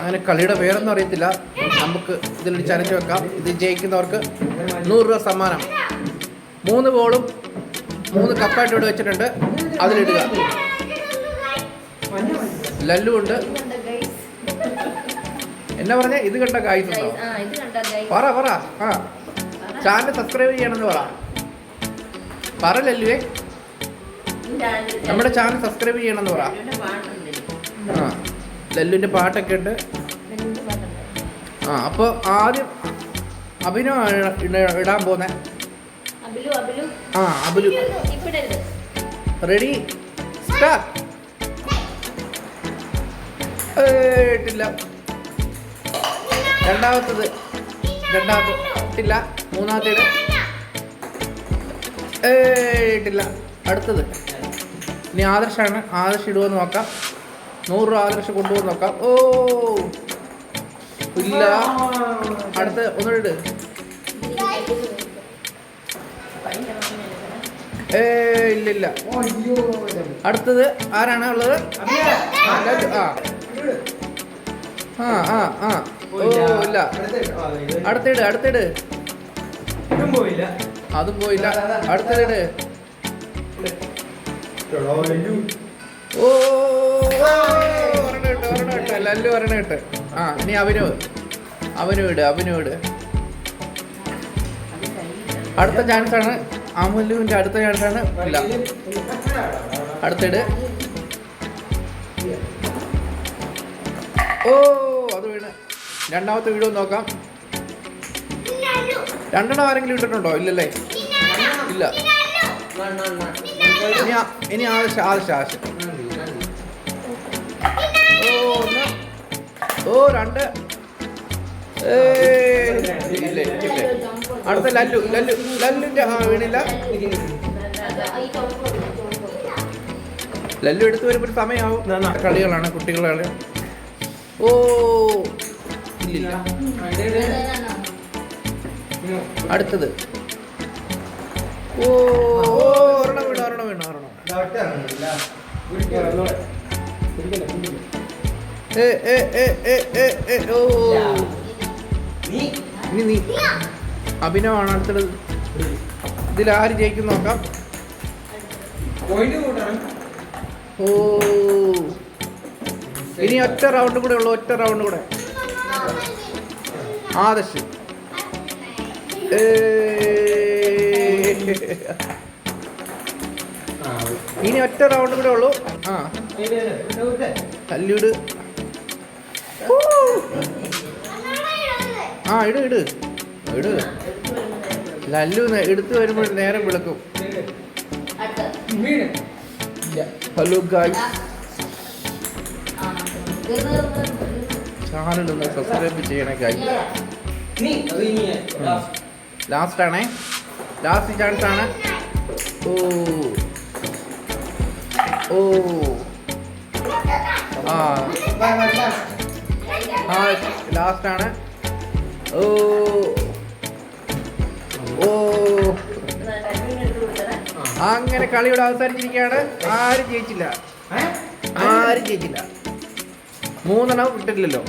അങ്ങനെ കളിയുടെ പേരൊന്നും അറിയത്തില്ല. നമുക്ക് ഇതിലൊരു ചലഞ്ച് വെക്കാം. ഇത് ജയിക്കുന്നവർക്ക് 100 രൂപ സമ്മാനം. 3 ബോളും 3 കപ്പായിട്ട് ഇവിടെ വെച്ചിട്ടുണ്ട്. അതിലിടുക. ലല്ലു ഉണ്ട്. എന്നാ പറഞ്ഞ ഇത് കണ്ട കായ്സുണ്ടോ? പറ ആ ചാനൽ സബ്സ്ക്രൈബ് ചെയ്യണമെന്ന് പറ ലല്ലുവേ. നമ്മുടെ ചാനൽ സബ്സ്ക്രൈബ് ചെയ്യണമെന്ന് പറ. ആ ലല്ലുവിൻ്റെ പാട്ടൊക്കെ ഉണ്ട്. ആ അപ്പോൾ ആദ്യം അഭിനവ് ഇടാൻ പോന്നെ. ആ അബിലു റെഡി സ്റ്റാർട്ട്. ഇട്ടില്ല. രണ്ടാമത്തെ ഇട്ടില്ല. മൂന്നാമത്തെ ഇട്ടില്ല. അടുത്തത് ഇനി ആദർശാണ്. ആദർശ് ഇടുമെന്ന് നോക്കാം. 100 രൂപ ആദർശ് കൊണ്ടുപോകുന്ന നോക്കാം. ഓ ഇല്ല. അടുത്ത് ഒന്നുകൂടെ ഇട്. ഇല്ലില്ല. അടുത്തത് ആരാണ് ഉള്ളത്? ഓ ഇല്ല. അടുത്തിട്. അതും പോയില്ല. അടുത്തതിട്. ഓ ഒരെണ്ണം ഇട്ട് ലല്ലു ഒരെണ്ണം ഇട്ട്. ആ ഇനി അവനും ഇട്. അടുത്ത ചാൻസാണ്. അമലുവിൻ്റെ അടുത്ത ചാൻസാണ്. ഇല്ല. അടുത്തിട്. ഓ അത് വീണ്. രണ്ടാമത്തെ വീഡിയോ നോക്കാം. 2 ആരെങ്കിലും ഇട്ടിട്ടുണ്ടോ? ഇല്ലല്ലേ. ഇല്ല. ഇനി ആവശ്യം. ഓ 2. ഇല്ലേ. അടുത്ത ലല്ലുവിൻ്റെ വീണില്ല. ലല്ലു എടുത്തു വരുമ്പോൾ ഒരു സമയമാവും. കളികളാണ് കുട്ടികളാണ്. ഓ ഇല്ലില്ല. അടുത്തത്. ഓ ഒരെണ്ണം വീണു. നീ അഭിനവാണ് അടുത്തത്. ഇതിൽ ആര് ജയിക്കും നോക്കാം. ഓ ഇനി ഒറ്റ റൗണ്ട് കൂടെ ഉള്ളു. ആദർശ്. ഇനി ഒറ്റ റൗണ്ട് കൂടെ ഉള്ളു. ആ ലല്ലുട്. ആ ഇട്. ലല്ലു എടുത്തു വരുമ്പോൾ നേരം വിളക്കും. ഹലോ ഗായ്സ്, ചാനൽ ഒന്ന് സബ്സ്ക്രൈബ് ചെയ്യണേ ഗായ്സ്. ലാസ്റ്റ് ചാൻസ് ആണ്. ഓ ലാസ്റ്റ് ആണ്. അങ്ങനെ കളിയുടെ അവസാനിച്ചിരിക്കുകയാണ്. ആരും ജയിച്ചില്ല. 3 ഇട്ടില്ലല്ലോ.